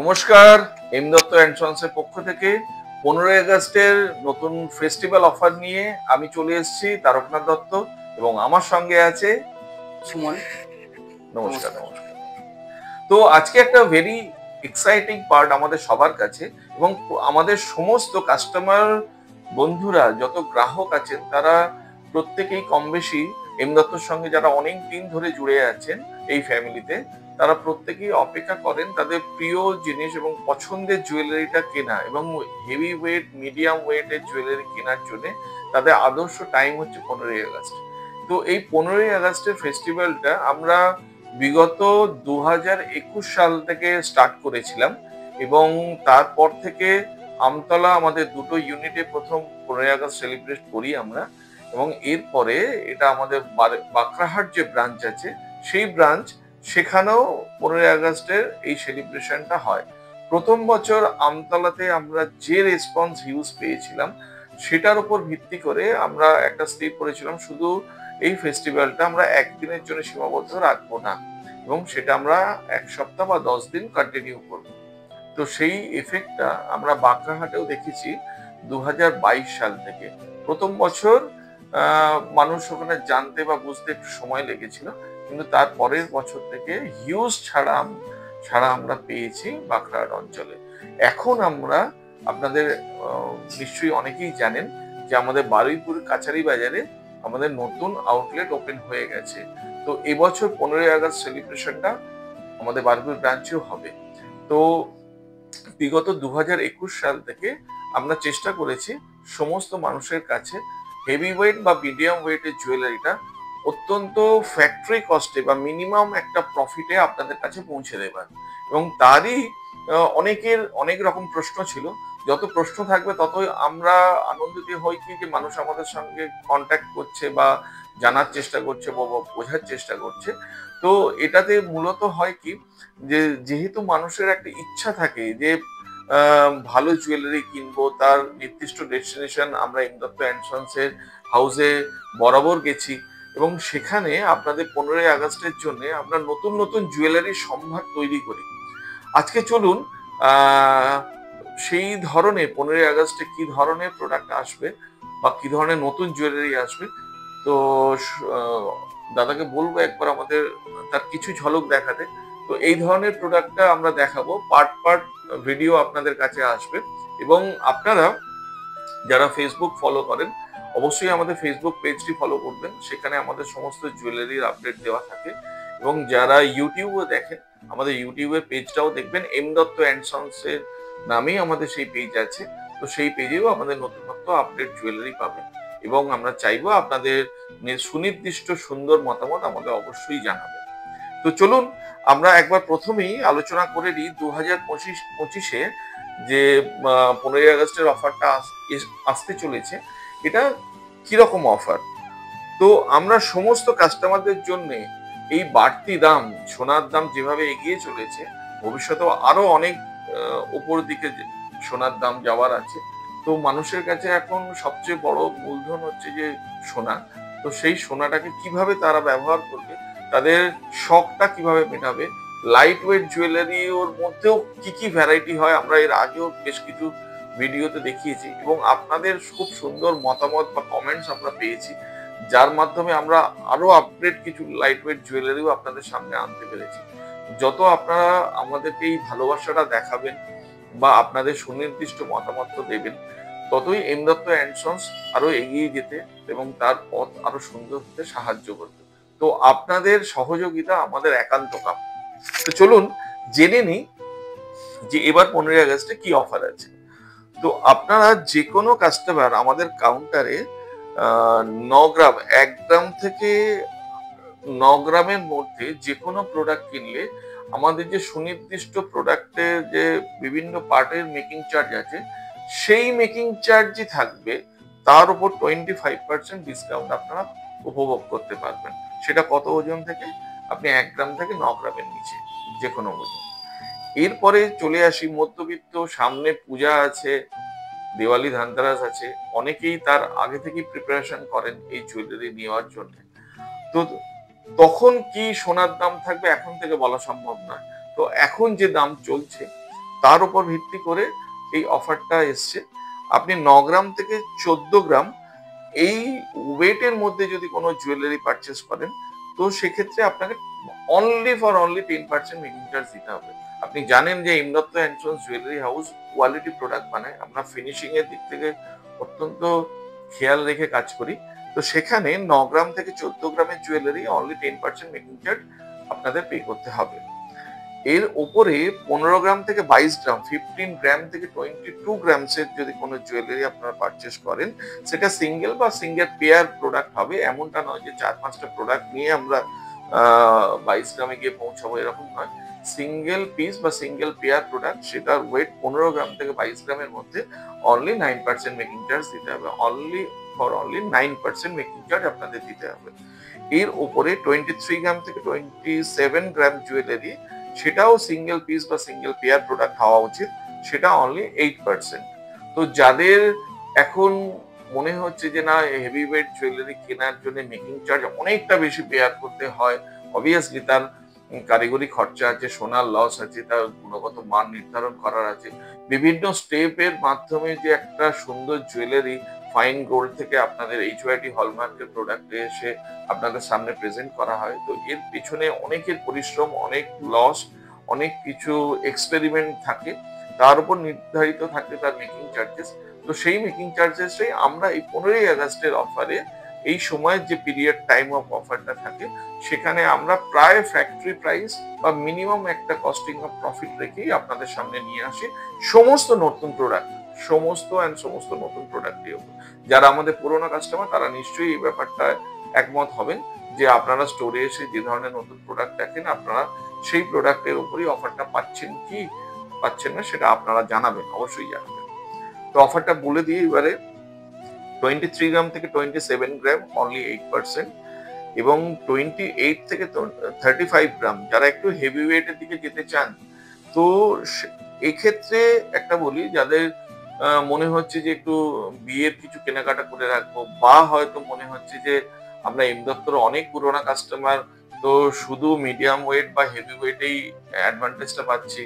নমস্কার, M Dutta and সন্সের পক্ষ থেকে 15ই আগস্টের নতুন ফেস্টিভ্যাল অফার নিয়ে আমি চলে এসেছি, তারকনাথ দত্ত, এবং আমার সঙ্গে আছে সুমন। নমস্কার। নমস্কার। তো আজকে একটা ভেরি এক্সাইটিং পার্ট আমাদের সবার কাছে, এবং আমাদের সমস্ত কাস্টমার বন্ধুরা, যত গ্রাহক আছেন, তারা প্রত্যেকেই কম বেশি এম দত্তর সঙ্গে যারা অনেক দিন ধরে জুড়ে আছেন এই ফ্যামিলিতে, তারা প্রত্যেকেই অপেক্ষা করেন তাদের প্রিয় জিনিস এবং পছন্দের জুয়েলারিটা কেনা, এবং হেভি ওয়েট, মিডিয়াম ওয়েটের জুয়েলারি কেনার জন্য তাদের আদর্শ টাইম হচ্ছে 15ই আগস্ট। তো এই 15ই আগস্টের ফেস্টিভ্যালটা আমরা বিগত 2021 সাল থেকে স্টার্ট করেছিলাম, এবং তারপর থেকে আমতলা আমাদের দুটো ইউনিটে প্রথম 15ই আগস্ট সেলিব্রেট করি আমরা, এবং এরপরে এটা আমাদের বাকরাহাট যে ব্রাঞ্চ আছে সেই ব্রাঞ্চ, সেখানেও 15ই আগস্টের এই সেলিব্রেশনটা হয়। প্রথম বছর আমতলাতে আমরা যে রেসপন্স হিউজ পেয়েছিলাম, সেটার উপর ভিত্তি করে আমরা একটা স্থির করেছিলাম শুধু এই ফেস্টিভ্যালটা আমরা একদিনের জন্য সীমাবদ্ধ রাখবো না, এবং সেটা আমরা 1 সপ্তাহ বা 10 দিন কন্টিনিউ করব। তো সেই এফেক্টটা আমরা বাঁকড়াহাটেও দেখেছি 2022 সাল থেকে। প্রথম বছর মানুষ ওখানে জানতে বা বুঝতে একটু সময় লেগেছিল, কিন্তু তার পরের বছর থেকে হিউজ ছাড়া আমরা পেয়েছি বাঁকড়াহাট অঞ্চলে। এখন আমরা আপনাদের নিশ্চয়ই অনেকেই জানেন যে আমাদের বারুইপুর কাছারি বাজারে আমাদের নতুন আউটলেট ওপেন হয়ে গেছে। তো এবছর 15ই আগস্ট সেলিব্রেশনটা আমাদের বারুইপুর ব্রাঞ্চেও হবে। তো বিগত 2021 সাল থেকে আমরা চেষ্টা করেছি সমস্ত মানুষের কাছে হেভি ওয়েট বা মিডিয়াম ওয়েটের জুয়েলারিটা অত্যন্ত ফ্যাক্টরি কস্টে বা মিনিমাম একটা প্রফিটে আপনাদের কাছে পৌঁছে দেবার, এবং তারই অনেকের অনেক রকম প্রশ্ন ছিল। যত প্রশ্ন থাকবে ততই আমরা আনন্দিত হই কি যে মানুষ আমাদের সঙ্গে কন্ট্যাক্ট করছে বা জানার চেষ্টা করছে বা বোঝার চেষ্টা করছে। তো এটাতে মূলত হয় কি, যে যেহেতু মানুষের একটা ইচ্ছা থাকে যে ভালো জুয়েলারি কিনবো, তার নির্দিষ্ট ডেস্টিনেশন আমরা এম দত্ত অ্যান্ড সন্সের হাউসে বরাবর গেছি, এবং সেখানে আপনাদের 15ই আগস্টের জন্য আমরা নতুন নতুন জুয়েলারির সম্ভার তৈরি করি। আজকে চলুন সেই ধরনের 15ই আগস্টে কি ধরনের প্রোডাক্ট আসবে বা কি ধরনের নতুন জুয়েলারি আসবে, তো দাদাকে বলবো একবার আমাদের তার কিছু ঝলক দেখাতে। তো এই ধরনের প্রোডাক্টটা আমরা দেখাবো, পার্ট পার্ট ভিডিও আপনাদের কাছে আসবে, এবং আপনারা যারা ফেসবুক ফলো করেন অবশ্যই আমাদের ফেসবুক পেজটি ফলো করবেন, সেখানে আমাদের সমস্ত জুয়েলারির আপডেট দেওয়া থাকে। এবং যারা ইউটিউবে দেখেন আমাদের ইউটিউবের পেজটাও দেখবেন, এম দত্ত অ্যান্ড সন্স এর নামেই আমাদের সেই পেজ আছে। তো সেই পেজেও আমাদের নতুনত্ব আপডেট জুয়েলারি পাবেন, এবং আমরা চাইবো আপনাদের সুনির্দিষ্ট সুন্দর মতামত আমাদের অবশ্যই জানাবেন। তো চলুন আমরা একবার প্রথমেই আলোচনা করে নিই 2025-25-এ যে 15ই আগস্টের অফারটা আসতে চলেছে, এটা কিরকম অফার। তো আমরা সমস্ত কাস্টমারদের জন্য এই বাড়তি দাম, সোনার দাম যেভাবে এগিয়ে চলেছে, ভবিষ্যতেও আরো অনেক উপর দিকে সোনার দাম যাওয়ার আছে। তো মানুষের কাছে এখন সবচেয়ে বড় মূলধন হচ্ছে যে সোনা। তো সেই সোনাটাকে কিভাবে তারা ব্যবহার করবে, তাদের শখটা কিভাবে মেটাবে, লাইট ওয়েট জুয়েলারি ওর মধ্যেও কি কি ভ্যারাইটি হয় আমরা এর আগেও বেশ কিছু ভিডিওতে দেখিয়েছি, এবং আপনাদের খুব সুন্দর মতামত বা কমেন্টস আমরা পেয়েছি, যার মাধ্যমে আমরা আরো আপডেট কিছু লাইট ওয়েট জুয়েলারিও আপনাদের সামনে আনতে পেরেছি। যত আপনারা আমাদেরকে এই ভালোবাসাটা দেখাবেন বা আপনাদের সুনির্দিষ্ট মতামত দেবেন, ততই এম দত্ত অ্যান্ড সন্স আরো এগিয়ে যেতে এবং তার পথ আরো সুন্দর হতে সাহায্য করবে। তো আপনাদের সহযোগিতা আমাদের একান্ত কাম্য। তো চলুন জেনে নিই যে এবার 15ই আগস্টে কি অফার আছে। তো আপনারা যে কোনো কাস্টমার আমাদের কাউন্টারে 9 গ্রাম, 1 গ্রাম থেকে 9 গ্রামের মধ্যে যে কোনো প্রোডাক্ট কিনলে আমাদের যে সুনির্দিষ্ট প্রোডাক্টের যে বিভিন্ন পার্টের মেকিং চার্জ আছে, সেই মেকিং চার্জই থাকবে, তার উপর 25% ডিসকাউন্ট আপনারা উপভোগ করতে পারবেন। সেটা কত ওজন থেকে, আপনি 1 গ্রাম থেকে 9 গ্রামের নিচে যে কোনো ওজন। এরপরে চলে আসি মধ্যবিত্ত, সামনে পূজা আছে, দিওয়ালি ধানতেরাস আছে, অনেকেই তার আগে থেকেই প্রিপারেশন করেন এই জুয়েলারি নেওয়ার জন্য। তো তখন কি সোনার দাম থাকবে এখন থেকে বলা সম্ভব নয়। তো এখন যে দাম চলছে তার উপর ভিত্তি করে এই অফারটা এসছে। আপনি 9 গ্রাম থেকে 14 গ্রাম এই ওয়েটের মধ্যে যদি কোনো জুয়েলারি পারচেস করেন, তো সেক্ষেত্রে আপনাকে অনলি 10% মেকিং চার্জ দিতে হবে। আপনি জানেন যে Imdutt and sons jewellery house quality product বানায়। আমরা ফিনিশিং এর দিক থেকে অত্যন্ত খেয়াল রেখে কাজ করি। তো সেখানে 9 গ্রাম থেকে 14 গ্রামের জুয়েলারি অনলি 10% মেকিং চার্জ আপনাদের পে করতে হবে। এর উপরে 15 গ্রাম থেকে 22 গ্রাম, 15 গ্রাম থেকে 22 গ্রামসের যদি কোনো জুয়েলারি আপনারা পারচেস করেন, সেটা সিঙ্গেল বা সিঙ্গেল পেয়ার প্রোডাক্ট হবে। এমনটা নয় যে 4-5টা প্রোডাক্ট নিয়ে আমরা 22 গ্রামে গিয়ে পৌঁছাবো, এরকম নয়। সিঙ্গেল পিস বা সিঙ্গেল পেয়ার প্রোডাক্ট, সেটার ওয়েট 15 গ্রাম থেকে 22 গ্রামের মধ্যে অনলি 9% মেকিং চার্জ দিতে হবে। অনলি 9% মেকিং চার্জ আপনাদের দিতে হবে। এর উপরে 23 গ্রাম থেকে 27 গ্রাম জুয়েলারি, সেটাও সিঙ্গেল পিস বা সিঙ্গেল পেয়ার প্রোডাক্ট হওয়া উচিত, সেটা অনলি 8%। তো যাদের এখন মনে হচ্ছে যে না হেভি ওয়েট জুয়েলারি কেনার জন্য মেকিং চার্জ অনেকটা বেশি পেয়ার করতে হয়, অবভিয়াসলি তার কারিগরি খরচা আছে, সোনার লস আছে, তার গুণগত মান নির্ধারণ করার আছে, বিভিন্ন স্টেপের মাধ্যমে যে একটা সুন্দর জুয়েলারি ফাইন গোল্ড থেকে আপনাদের এইচওআইডি হলমার্কের প্রোডাক্টে এসে আপনাদের সামনে প্রেজেন্ট করা হয়। তো এর পিছনে অনেকের পরিশ্রম, অনেক লস, অনেক কিছু এক্সপেরিমেন্ট থাকে, তার উপর নির্ধারিত থাকে তার মেকিং চার্জেস। তো সেই মেকিং চার্জেসটাই আমরা এই 15ই আগস্টের অফারে, এই সময়ের যে পিরিয়ড টাইম অফ অফারটা থাকে, সেখানে আমরা প্রায় ফ্যাক্টরি প্রাইস বা মিনিমাম একটা কস্টিং অফ প্রফিট রেখেই আপনাদের সামনে নিয়ে আসি সমস্ত নতুন প্রোডাক্ট, সমস্ত নতুন প্রোডাক্টই। যারা আমাদের পুরোনো কাস্টমার তারা নিশ্চয়ই এই ব্যাপারটা একমত হবেন যে আপনারা স্টোরে এসে যে ধরনের নতুন প্রোডাক্ট দেখেন, আপনারা সেই প্রোডাক্টের উপরই অফারটা পাচ্ছেন কি পাচ্ছেন না সেটা আপনারা জানাবেন, অবশ্যই জানাবেন। তো অফারটা বলে দিই এবারে। 23 গ্রাম থেকে 27 গ্রাম অনলি 8%, এবং 28 থেকে 35 গ্রাম যারা একটু হেভি ওয়েটের দিকে যেতে চান, তো এক্ষেত্রে একটা বলি, যাদের মনে হচ্ছে যে একটু বিয়ের কিছু কেনাকাটা করে রাখবো, বা হয়তো মনে হচ্ছে যে আমরা এমদত্তর অনেক পুরোনো কাস্টমার, তো শুধু মিডিয়াম ওয়েট বা হেভি ওয়েটেই অ্যাডভান্টেজটা পাচ্ছি,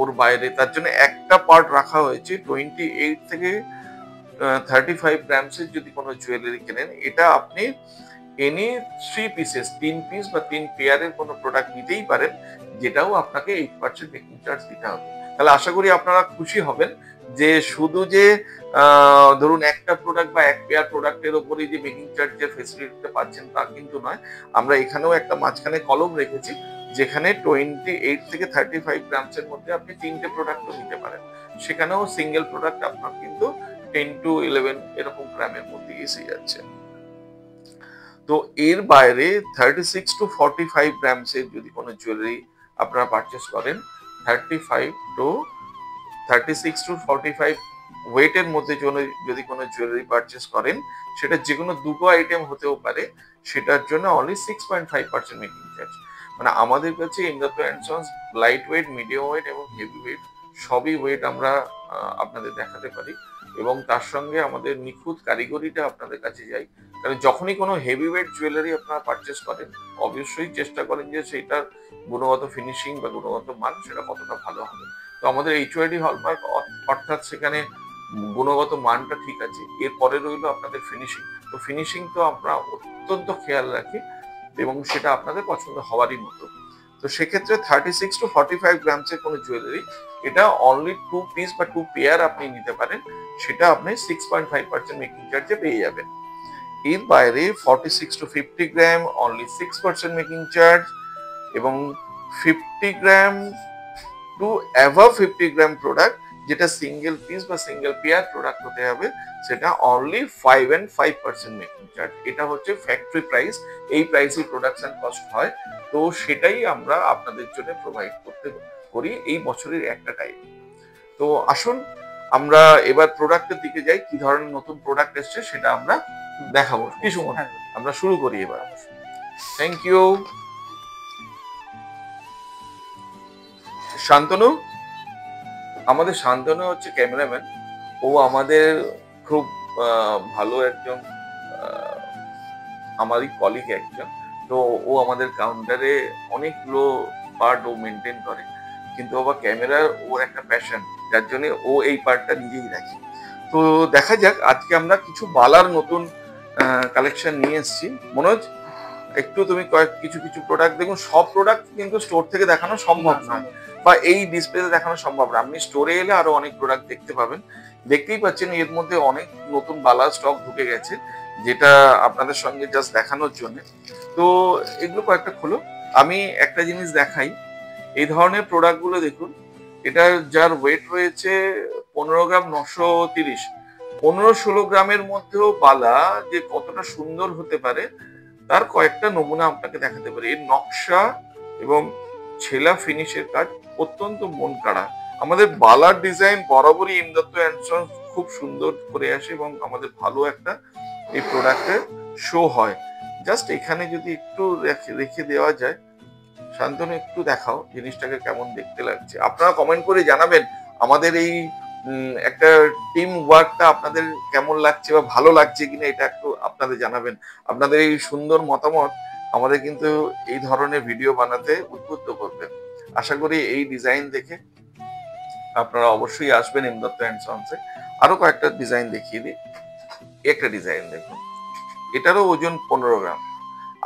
ওর বাইরে তার জন্য একটা পার্ট রাখা হয়েছে 28 থেকে 35 গ্রামসের যদি কোনো জুয়েলারি কেনেন, এটা আপনি এনি 3 পিস বা 3 পেয়ারের কোনো প্রোডাক্ট নিতেই পারেন, যেটাও আপনাকে 8% মেকিং চার্জ দিতে হবে। তাহলে আশা করি আপনারা খুশি হবেন যে শুধু যে ধরুন একটা প্রোডাক্ট বা এক পেয়ার প্রোডাক্টের উপরই যে মেকিং চার্জের ফেসিলিটিটা পাচ্ছেন তা কিন্তু নয়। আমরা এখানেও একটা মাঝখানে কলম রেখেছি, যেখানে 28 থেকে 35 গ্রামসের মধ্যে আপনি 3টে প্রোডাক্টও নিতে পারেন। সেখানেও সিঙ্গেল প্রোডাক্ট আপনার কিন্তু 10 to 11 এরকম গ্রামের মধ্যে এসে যাচ্ছে। তো এর বাইরে 36 to 45 গ্রামসের যদি কোনো জুয়েলারি আপনারা পারচেস করেন, 35 to 36 to 45 ওয়েটের মধ্যে যদি কোনো জুয়েলারি পারচেস করেন, সেটা যে কোনো দুটো আইটেম হতেও পারে, সেটার জন্য অনলি 6.5% মেকিং চার্জ। মানে আমাদের কাছে Imdutt and sons light weight, medium weight এবং হেভি ওয়েট সবই ওয়েট আমরা আপনাদের দেখাতে পারি, এবং তার সঙ্গে আমাদের নিখুঁত কারিগরিটা আপনাদের কাছে যাই। কারণ যখনই কোনো হেভি ওয়েট জুয়েলারি আপনারা পারচেস করেন, অবশ্যই চেষ্টা করেন যে সেটার গুণগত ফিনিশিং বা গুণগত মান সেটা কতটা ভালো হবে। তো আমাদের এইচওআইডি হলমার্ক, অর্থাৎ সেখানে গুণগত মানটা ঠিক আছে, এরপরে রইল আপনাদের ফিনিশিং। তো ফিনিশিং তো আমরা অত্যন্ত খেয়াল রাখি, এবং সেটা আপনাদের পছন্দ হওয়ারই মতো। তো সেক্ষেত্রে 36 to 45 গ্রামসের কোনো জুয়েলারি, এটা অনলি 2 পিস বা 2 পেয়ার আপনি নিতে পারেন, সেটা আপনি 6.5% মেকিং চার্জে পেয়ে যাবেন। এর বাইরে 46 to 50 gram only 6% making charge, এবং 50 গ্রাম টু অ্যাভাব 50 গ্রাম প্রোডাক্ট, যেটা সিঙ্গেল পিস বা সিঙ্গেল পেয়ার প্রোডাক্ট হতে হবে, সেটা অনলি 5% মেকিং চার্জ। এটা হচ্ছে ফ্যাক্টরি প্রাইস, এই প্রাইসে প্রোডাকশন কস্ট হয়। তো সেটাই আমরা আপনাদের জন্য প্রোভাইড করি এই বছরের একটা টাইম। তো আসুন আমরা এবার প্রোডাক্টের দিকে যাই, কি ধরনের নতুন প্রোডাক্ট এসছে সেটা আমরা দেখাবো কিছু মনে। আমরা শুরু করি এবার। Thank you. শান্তনু, আমাদের শান্তনু হচ্ছে ক্যামেরাম্যান, ও আমাদের খুব ভালো একজন, আমারই কলিগ একজন। তো ও আমাদের কাউন্টারে অনেকগুলো পার্ট ও মেনটেন করে। কিন্তু বাবা ক্যামেরার ওর একটা প্যাশন, যার জন্য ও এই পার্টটা নিজেই রাখে। তো দেখা যাক, আজকে আমরা কিছু বালার নতুন কালেকশন নিয়ে এসেছি। মনোজ, একটু তুমি কিছু কিছু প্রোডাক্ট দেখুন, সব প্রোডাক্ট কিন্তু স্টোর থেকে দেখানো সম্ভব নয় বা এই ডিসপ্লেতে দেখানো সম্ভব না। আপনি স্টোরে এলে আরো অনেক প্রোডাক্ট দেখতে পাবেন। দেখতেই পাচ্ছেন এর মধ্যে অনেক নতুন বালা স্টক ঢুকে গেছে, যেটা আপনাদের সঙ্গে জাস্ট দেখানোর জন্য। তো এগুলো কয়েকটা খোলো, আমি একটা জিনিস দেখাই। এই ধরনের প্রোডাক্ট গুলো দেখুন, এটা যার ওয়েট রয়েছে 15 গ্রাম 930, 15-16 গ্রামের মধ্যেও বালা যে কতটা সুন্দর হতে পারে তার কয়েকটা নমুনা আপনাকে দেখাতে পারি। এর নকশা এবং ছেলা ফিনিশের কাজ অত্যন্ত মন কাড়া। আমাদের বালার ডিজাইন বরাবরই এম দত্ত অ্যান্ড সন্স খুব সুন্দর করে আসে এবং আমাদের ভালো একটা এই প্রোডাক্টের শো হয়। জাস্ট এখানে যদি একটু রেখে দেওয়া যায়, শান্তনু একটু দেখাও জিনিসটাকে কেমন দেখতে লাগছে। আপনারা কমেন্ট করে জানাবেন আমাদের এই একটা টিম ওয়ার্কটা আপনাদের কেমন লাগছে বা ভালো লাগছে কিনা, এটা একটু আপনাদের জানাবেন। আপনাদের এই সুন্দর মতামত আমাদের কিন্তু এই ধরনের ভিডিও বানাতে উদ্বুদ্ধ করবে। আশা করি এই ডিজাইন দেখে আপনারা অবশ্যই আসবেন এম দত্ত অ্যান্ড সন্সে। আরো কয়েকটা ডিজাইন দেখিয়ে দিই। একটা ডিজাইন দেখুন, এটারও ওজন 15 গ্রাম।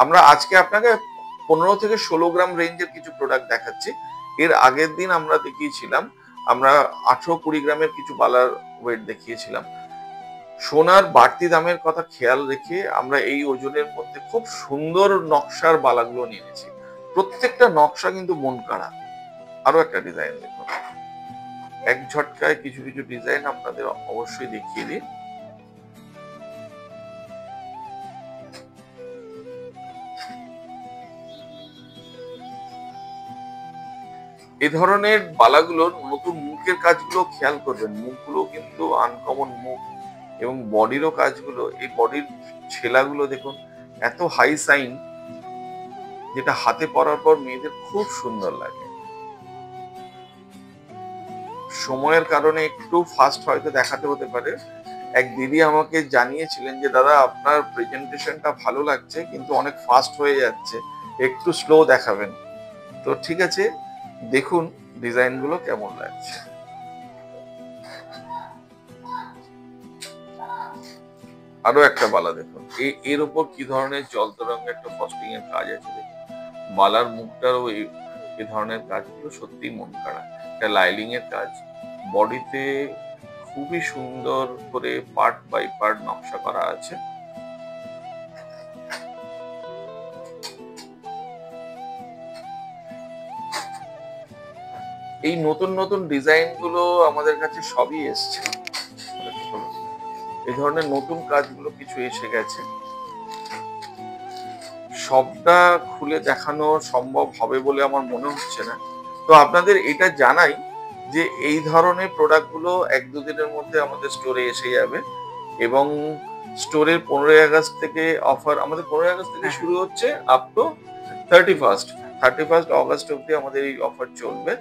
আমরা আজকে আপনাকে 15 থেকে 16 গ্রাম রেঞ্জের কিছু প্রোডাক্ট দেখাচ্ছি। এর আগের দিন আমরা দেখিয়েছিলাম, আমরা 18-20 গ্রামের কিছু বালার ওয়েট দেখিয়েছিলাম। সোনার বাড়তি দামের কথা খেয়াল রেখে আমরা এই ওজনের মধ্যে খুব সুন্দর নকশার বালাগুলো নিয়েছি। প্রত্যেকটা নকশা কিন্তু মন কাড়া। আরো একটা ডিজাইন দেখুন, এক ঝটকায় কিছু কিছু ডিজাইন আপনাদের অবশ্যই দেখিয়ে দিই। এই ধরনের বালাগুলোর নতুন মুখের কাজগুলো খেয়াল করবেন, মুখগুলো কিন্তু আনকমন মুখ এবং বডিরও কাজগুলো, এই বডির ছেলাগুলো দেখুন এত হাই সাইন, যেটা হাতে পরার পর মেয়েদের খুব সুন্দর লাগে। সময়ের কারণে একটু ফাস্ট হয়তো দেখাতে হতে পারে। এক দিদি আমাকে জানিয়েছিলেন যে দাদা আপনার প্রেজেন্টেশনটা ভালো লাগছে কিন্তু অনেক ফাস্ট হয়ে যাচ্ছে, একটু স্লো দেখাবেন। তো ঠিক আছে, দেখুন ডিজাইন গুলো কেমন লাগছে। আরো একটা বালা দেখুন, এর উপর কি ধরনের জল তরঙ্গের একটা ফস্টিং এর কাজ আছে দেখুন। বালার মুখটারও এই ধরনের কাজগুলো সত্যি মন কাড়া। এটা লাইলিং এর কাজ, বডিতে খুবই সুন্দর করে পার্ট বাই পার্ট নকশা করা আছে। এই নতুন নতুন ডিজাইন গুলো আমাদের কাছে সবই এসছে, এই ধরনের নতুন কাজগুলো কিছু এসে গেছে। সবটা খুলে দেখানো সম্ভব হবে বলে আমার মনে হচ্ছে না। তো আপনাদের এটা জানাই যে এই ধরনের প্রোডাক্ট গুলো 1-2 দিনের মধ্যে আমাদের স্টোরে এসে যাবে এবং স্টোরের 15 আগস্ট থেকে অফার, আমাদের 15 আগস্ট থেকে শুরু হচ্ছে আপ টু 31 অগস্ট অব্দি আমাদের এই অফার চলবে।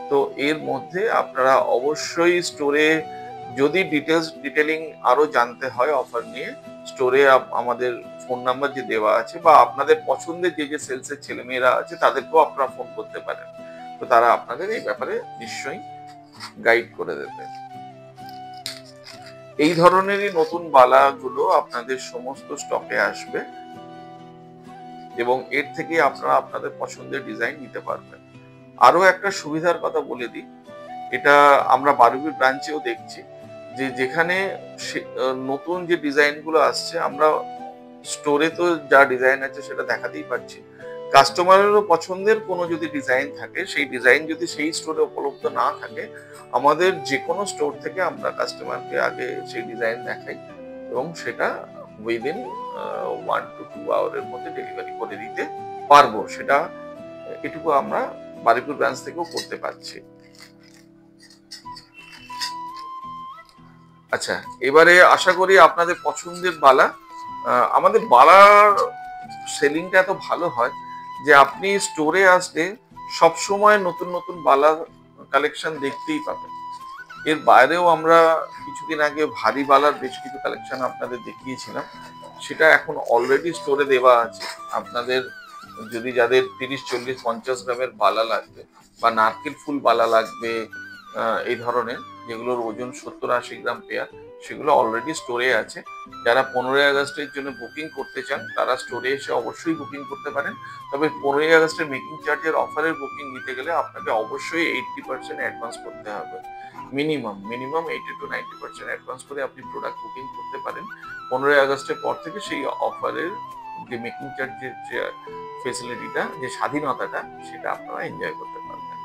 তো এর মধ্যে আপনারা অবশ্যই স্টোরে, যদি ডিটেলিং আরো জানতে হয় অফার নিয়ে, স্টোরে আমাদের ফোন নাম্বার যে দেওয়া আছে বা আপনাদের পছন্দের যে সেলসের ছেলেমেয়েরা আছে তাদেরকেও আপনারা ফোন করতে পারেন। তো তারা আপনাদের এই ব্যাপারে নিশ্চয়ই গাইড করে দেবে। এই ধরনেরই নতুন বালাগুলো আপনাদের সমস্ত স্টকে আসবে এবং এর থেকে আপনারা আপনাদের পছন্দের ডিজাইন নিতে পারবেন। আরো একটা সুবিধার কথা বলে দিই, এটা আমরা বারুইপুর ব্রাঞ্চেও দেখছি যে যেখানে নতুন যে ডিজাইন গুলো আসছে, আমরা স্টোরে তো যা ডিজাইন আছে সেটা দেখাতেই পারছি। কাস্টমারেরও পছন্দের কোনো যদি ডিজাইন থাকে, সেই ডিজাইন যদি সেই স্টোরে উপলব্ধ না থাকে, আমাদের যে কোনো স্টোর থেকে আমরা কাস্টমারকে আগে সেই ডিজাইন দেখাই এবং সেটা উইদিন 1 to 2 আওয়ারের মধ্যে ডেলিভারি করে দিতে পারবো। সেটা এটুকু আমরা বারুইপুর ব্রাঞ্চ থেকেও করতে পারছি। আচ্ছা, এবারে আশা করি আপনাদের পছন্দের বালা। আমাদের বালার সেলিংটা এত ভালো হয় যে আপনি স্টোরে আসলে সবসময় নতুন নতুন বালা কালেকশন দেখতেই পাবেন। এর বাইরেও আমরা কিছুদিন আগে ভারী বালার বেশ কিছু কালেকশন আপনাদের দেখিয়েছিলাম, সেটা এখন অলরেডি স্টোরে দেওয়া আছে। আপনাদের যদি যাদের 30, 40, 50 গ্রামের বালা লাগবে বা নারকেল ফুল বালা লাগবে, এই ধরনের যেগুলোর ওজন 70-80 গ্রাম পেয়ার, সেগুলো অলরেডি স্টোরে আছে। যারা 15ই আগস্টের জন্য বুকিং করতে চান তারা স্টোরে এসে অবশ্যই বুকিং করতে পারেন। তবে 15ই আগস্টের মেকিং চার্জের অফারের বুকিং নিতে গেলে আপনাকে অবশ্যই 80% অ্যাডভান্স করতে হবে। মিনিমাম 80-90% অ্যাডভান্স করে আপনি প্রোডাক্ট বুকিং করতে পারেন। 15ই আগস্টের পর থেকে সেই অফারের যে মেকিং চার্জের যে ফেসিলিটিটা, যে স্বাধীনতাটা, সেটা আপনারা এনজয় করতে পারবেন।